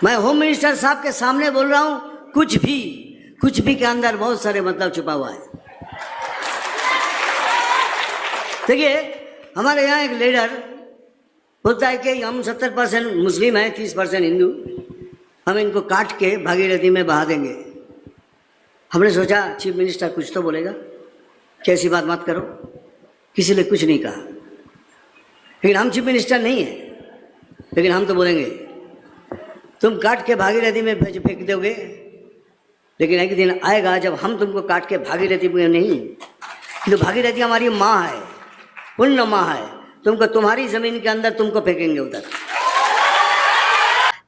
मैं home minister साहब के सामने बोल रहा हूं, कुछ भी के अंदर बहुत सारे मतलब छुपा हुआ है। देखिए, हमारे यहाँ एक लीडर बोलता है कि हम 70% मुस्लिम हैं, 30% हिंदू, हम इनको काट के भागीरथी में बहा देंगे। हमने सोचा चीफ मिनिस्टर कुछ तो बोलेगा, कैसी बात मत करो, किसी ने कुछ नहीं कहा। लेकिन हम चीफ मिनिस्टर नहीं है, लेकिन हम तो बोलेंगे तुम काट के भागीरथी में फेंक दोगे, लेकिन एक दिन आएगा जब हम तुमको काट के भागीरथी में नहीं, तो भागीरथी हमारी माँ है, पुण्य माँ है, तुमको तुम्हारी जमीन के अंदर तुमको फेंकेंगे उधर।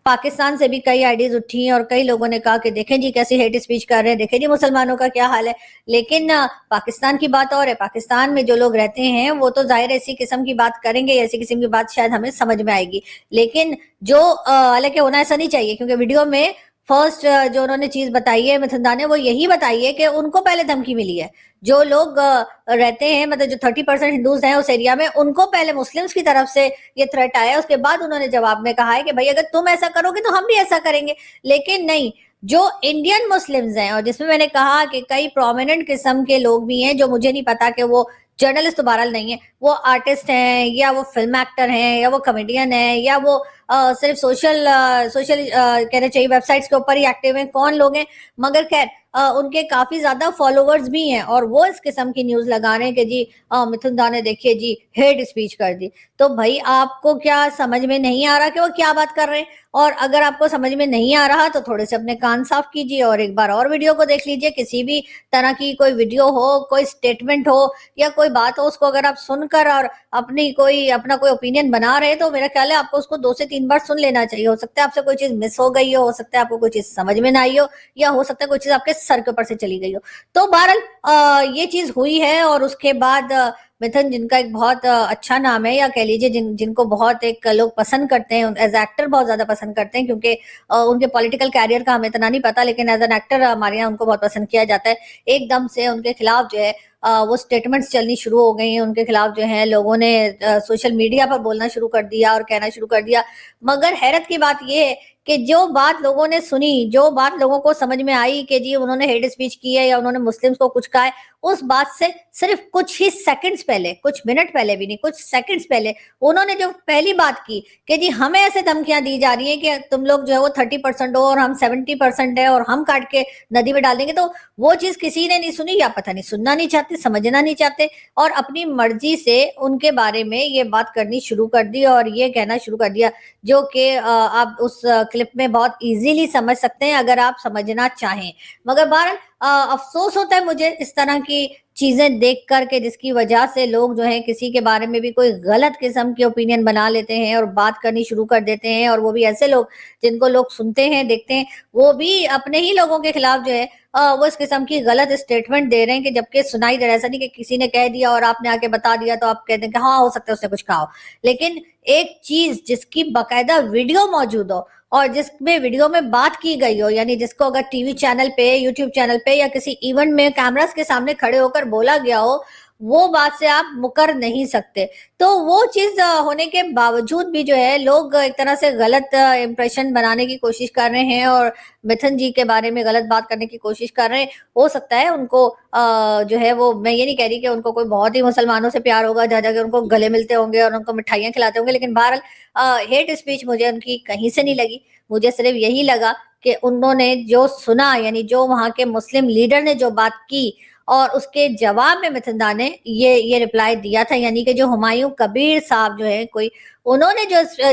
पाकिस्तान से भी कई आईडीज उठी और कई लोगों ने कहा कि देखें जी कैसी हेट स्पीच कर रहे हैं, देखें जी मुसलमानों का क्या हाल है। लेकिन पाकिस्तान की बात और है, पाकिस्तान में जो लोग रहते हैं वो तो जाहिर ऐसी किस्म की बात करेंगे, ऐसी किस्म की बात शायद हमें समझ में आएगी। लेकिन जो हालांकि होना ऐसा नहीं चाहिए, क्योंकि वीडियो में फर्स्ट जो उन्होंने चीज बताई है मिथुन दा ने, वो यही बताई है कि उनको पहले धमकी मिली है। जो लोग रहते हैं, मतलब जो 30% हिंदूज हैं उस एरिया में, उनको पहले मुस्लिम्स की तरफ से ये थ्रेट आया। उसके बाद उन्होंने जवाब में कहा है कि भाई अगर तुम ऐसा करोगे तो हम भी ऐसा करेंगे। लेकिन नहीं, जो इंडियन मुस्लिम्स हैं, और जिसमें मैंने कहा कि कई प्रोमिनेंट किस्म के लोग भी हैं, जो मुझे नहीं पता कि वो जर्नलिस्ट तो बहरहाल नहीं है, वो आर्टिस्ट हैं या वो फिल्म एक्टर हैं या वो कॉमेडियन है या वो सिर्फ सोशल कहना चाहिए वेबसाइट्स के ऊपर ही एक्टिव हैं, कौन लोग हैं, मगर खैर उनके काफी ज्यादा फॉलोवर्स भी हैं और वो इस किस्म की न्यूज लगा रहे हैं कि जी मिथुन दा ने देखिए जी हेट स्पीच कर दी। तो भाई आपको क्या समझ में नहीं आ रहा कि वो क्या बात कर रहे हैं? और अगर आपको समझ में नहीं आ रहा तो थोड़े से अपने कान साफ कीजिए और एक बार और वीडियो को देख लीजिए। किसी भी तरह की कोई वीडियो हो, कोई स्टेटमेंट हो या कोई बात हो, उसको अगर आप सुनकर और अपना कोई ओपिनियन बना रहे तो मेरा ख्याल है आपको उसको 2 से 3 बार सुन लेना चाहिए। हो सकता है आपसे कोई चीज मिस हो गई हो सकता है आपको कोई चीज समझ में ना आई हो, या हो सकता है कोई चीज आपके सर के ऊपर से चली गई हो। तो बहरहाल ये चीज हुई है। और उसके बाद मिथुन, जिनका एक बहुत अच्छा नाम है, या कह लीजिए जिनको बहुत एक लोग पसंद करते हैं, एज एक्टर बहुत ज्यादा पसंद करते हैं, क्योंकि उनके पॉलिटिकल कैरियर का हमें इतना नहीं पता, लेकिन एज एन एक्टर हमारे यहाँ उनको बहुत पसंद किया जाता है। एकदम से उनके खिलाफ जो है वो स्टेटमेंट्स चलनी शुरू हो गई हैं। उनके खिलाफ जो है लोगों ने सोशल मीडिया पर बोलना शुरू कर दिया और कहना शुरू कर दिया। मगर हैरत की बात यह है कि जो बात लोगों ने सुनी, जो बात लोगों को समझ में आई कि जी उन्होंने हेट स्पीच की है या उन्होंने मुस्लिम्स को कुछ कहा है, उस बात से सिर्फ कुछ ही सेकंड्स पहले, कुछ मिनट पहले भी नहीं, कुछ सेकंड्स पहले उन्होंने जो पहली बात की कि जी हमें ऐसे धमकियां दी जा रही है कि तुम लोग जो है वो 30% हो और हम 70% है और हम काट के नदी में डाल देंगे, तो वो चीज किसी ने नहीं सुनी, या पता नहीं सुनना नहीं चाहते, समझना नहीं चाहते, और अपनी मर्जी से उनके बारे में ये बात करनी शुरू कर दी और ये कहना शुरू कर दिया, जो कि आप उस क्लिप में बहुत इजीली समझ सकते हैं अगर आप समझना चाहें। मगर बहरहाल अफसोस होता है मुझे इस तरह की चीजें देख करके, जिसकी वजह से लोग जो है किसी के बारे में भी कोई गलत किस्म की ओपिनियन बना लेते हैं और बात करनी शुरू कर देते हैं, और वो भी ऐसे लोग जिनको लोग सुनते हैं, देखते हैं, वो भी अपने ही लोगों के खिलाफ जो है वो इस किस्म की गलत स्टेटमेंट दे रहे हैं कि जबकि सुनाई दे रहा है। ऐसा नहीं कि किसी ने कह दिया और आपने आके बता दिया तो आप कहते हैं कि हाँ हो सकता है उसने कुछ कहा हो, लेकिन एक चीज जिसकी बाकायदा वीडियो मौजूद हो और जिसमें वीडियो में बात की गई हो, यानी जिसको अगर टीवी चैनल पे, यूट्यूब चैनल पे या किसी इवेंट में कैमरास के सामने खड़े होकर बोला गया हो, वो बात से आप मुकर नहीं सकते। तो वो चीज होने के बावजूद भी जो है लोग एक तरह से गलत इंप्रेशन बनाने की कोशिश कर रहे हैं और मिथुन जी के बारे में गलत बात करने की कोशिश कर रहे हैं। हो सकता है उनको जो है वो, मैं ये नहीं कह रही कि उनको कोई बहुत ही मुसलमानों से प्यार होगा जहाँ जाके उनको गले मिलते होंगे और उनको मिठाइयाँ खिलाते होंगे, लेकिन बहरहाल हेट स्पीच मुझे उनकी कहीं से नहीं लगी। मुझे सिर्फ यही लगा कि उन्होंने जो सुना, यानी जो वहां के मुस्लिम लीडर ने जो बात की और उसके जवाब में मिथुन दा ने ये रिप्लाई दिया था, यानी कि जो हुमायूं कबीर साहब जो है कोई, उन्होंने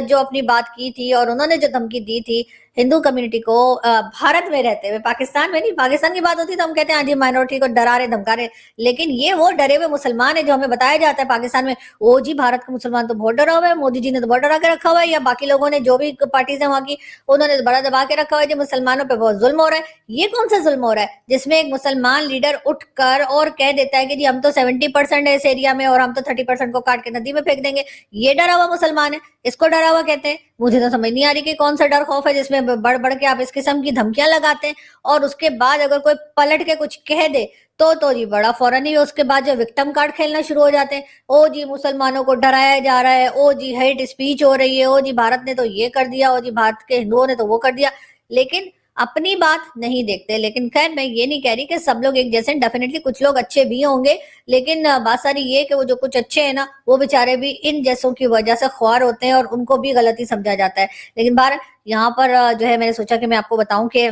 जो अपनी बात की थी और उन्होंने जो धमकी दी थी हिंदू कम्युनिटी को भारत में रहते हुए, पाकिस्तान में नहीं, पाकिस्तान की बात होती तो हम कहते हैं हाँ जी माइनॉरिटी को डरा रहे, धमका रहे, लेकिन ये वो डरे हुए मुसलमान है जो हमें बताया जाता है पाकिस्तान में, ओ जी भारत का मुसलमान तो बहुत डरा हुआ है, मोदी जी ने तो बहुत डरा के रखा हुआ है, या बाकी लोगों ने जो भी पार्टीज है वहां की उन्होंने तो बड़ा दबा के रखा हुआ है, जो मुसलमानों पर बहुत जुल्म हो रहा है। ये कौन सा जुल्म हो रहा है जिसमें एक मुसलमान लीडर उठकर और कह देता है कि जी हम तो 70% है इस एरिया में और हम तो 30% को काट के नदी में फेंक देंगे? ये डरा हुआ मुसलमान मुसलमान है, इसको डरा हुआ कहते हैं। मुझे तो समझ नहीं आ रही कि कौन सा डर खौफ है जिसमें बढ़ बढ़ के आप इस किस्म की धमकियां लगाते हैं, और उसके बाद अगर कोई पलट के कुछ कह दे तो जी बड़ा फौरन ही उसके बाद जो विक्टिम कार्ड खेलना शुरू हो जाते हैं। ओ जी मुसलमानों को डराया जा रहा है, ओ जी हेट स्पीच हो रही है, ओ जी भारत ने तो ये कर दिया, ओ जी भारत के हिंदुओं ने तो वो कर दिया, लेकिन अपनी बात नहीं देखते। लेकिन खैर मैं ये नहीं कह रही कि सब लोग एक जैसे, डेफिनेटली कुछ लोग अच्छे भी होंगे, लेकिन बात सारी ये कि वो जो कुछ अच्छे हैं ना, वो बेचारे भी इन जैसों की वजह से ख्वार होते हैं और उनको भी गलती समझा जाता है। लेकिन बाहर यहाँ पर जो है मैंने सोचा कि मैं आपको बताऊं कि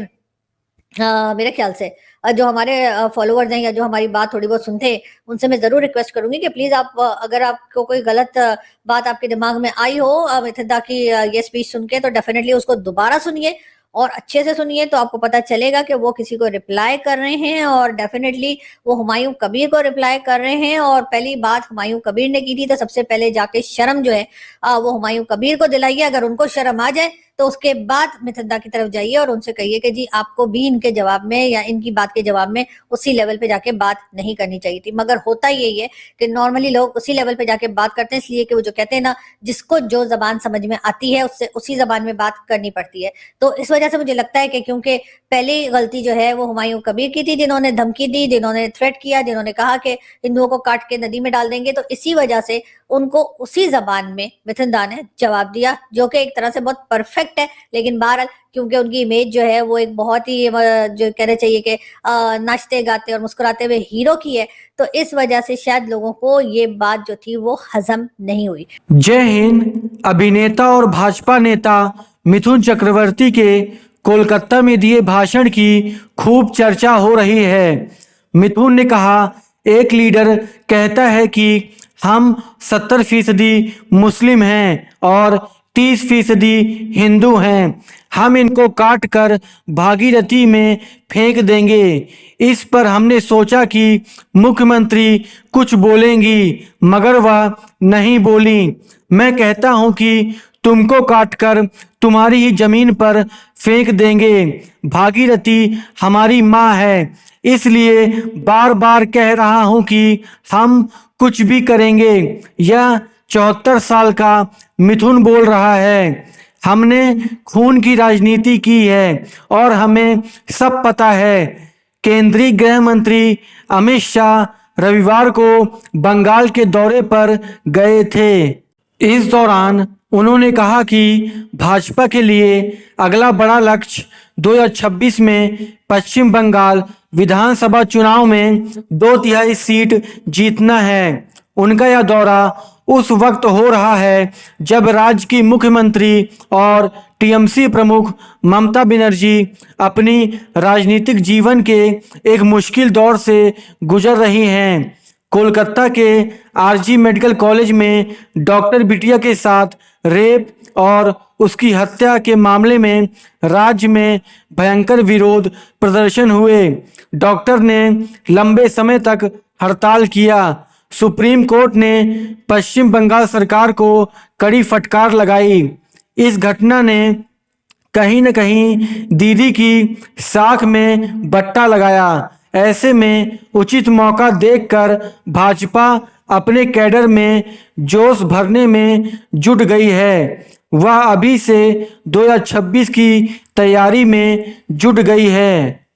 मेरे ख्याल से जो हमारे फॉलोअर्स हैं या जो हमारी बात थोड़ी बहुत सुनते हैं, उनसे मैं जरूर रिक्वेस्ट करूंगी कि प्लीज आप अगर आपको कोई गलत बात आपके दिमाग में आई हो मिथिदा की ये स्पीच सुन के, तो डेफिनेटली उसको दोबारा सुनिए और अच्छे से सुनिए, तो आपको पता चलेगा कि वो किसी को रिप्लाई कर रहे हैं और डेफिनेटली वो हुमायूं कबीर को रिप्लाई कर रहे हैं। और पहली बात हुमायूं कबीर ने की थी, तो सबसे पहले जाके शर्म जो है वो हुमायूं कबीर को दिलाइए। अगर उनको शर्म आ जाए तो उसके बाद मिथिदा की तरफ जाइए और उनसे कहिए कि जी आपको भी इनके जवाब में या इनकी बात के जवाब में उसी लेवल पे जाके बात नहीं करनी चाहिए थी। मगर होता यही है कि नॉर्मली लोग उसी लेवल पे जाके बात करते हैं, इसलिए कि वो जो कहते हैं ना, जिसको जो जबान समझ में आती है उससे उसी जबान में बात करनी पड़ती है। तो इस वजह से मुझे लगता है कि क्योंकि पहली गलती जो है वो हुमायूं कबीर की थी, जिन्होंने धमकी दी, जिन्होंने थ्रेट किया, जिन्होंने कहा कि हिंदुओं को काट के नदी में डाल देंगे, तो इसी वजह से उनको उसी जबान में मिथिदा ने जवाब दिया, जो कि एक तरह से बहुत परफेक्ट है। लेकिन बहरहाल क्योंकि उनकी इमेज जो है वो एक बहुत ही जो कहना चाहिए कि नाचते गाते और मुस्कुराते हुए हीरो की है, तो इस वजह से शायद लोगों को ये बात जो थी वो हजम नहीं हुई। जय हिंद। अभिनेता और भाजपा नेता मिथुन चक्रवर्ती के कोलकाता में दिए भाषण की खूब चर्चा हो रही है। मिथुन ने कहा, एक लीडर कहता है कि हम 70% मुस्लिम हैं और 30% हिंदू हैं, हम इनको काट कर भागीरथी में फेंक देंगे। इस पर हमने सोचा कि मुख्यमंत्री कुछ बोलेंगी, मगर वह नहीं बोली। मैं कहता हूं कि तुमको काटकर तुम्हारी ही जमीन पर फेंक देंगे। भागीरथी हमारी माँ है, इसलिए बार बार कह रहा हूं कि हम कुछ भी करेंगे। यह 74 साल का मिथुन बोल रहा है। हमने खून की राजनीति की है और हमें सब पता है। केंद्रीय गृह मंत्री अमित शाह रविवार को बंगाल के दौरे पर गए थे। इस दौरान उन्होंने कहा कि भाजपा के लिए अगला बड़ा लक्ष्य 2026 में पश्चिम बंगाल विधानसभा चुनाव में 2/3 सीट जीतना है। उनका यह दौरा उस वक्त हो रहा है जब राज्य की मुख्यमंत्री और टीएमसी प्रमुख ममता बनर्जी अपनी राजनीतिक जीवन के एक मुश्किल दौर से गुजर रही हैं। कोलकाता के आरजी मेडिकल कॉलेज में डॉक्टर बिटिया के साथ रेप और उसकी हत्या के मामले में राज्य में भयंकर विरोध प्रदर्शन हुए। डॉक्टर ने लंबे समय तक हड़ताल किया। सुप्रीम कोर्ट ने पश्चिम बंगाल सरकार को कड़ी फटकार लगाई। इस घटना ने कहीं न कहीं दीदी की साख में बट्टा लगाया। ऐसे में उचित मौका देखकर भाजपा अपने कैडर में जोश भरने में जुट गई है। वह अभी से 2026 की तैयारी में जुट गई है।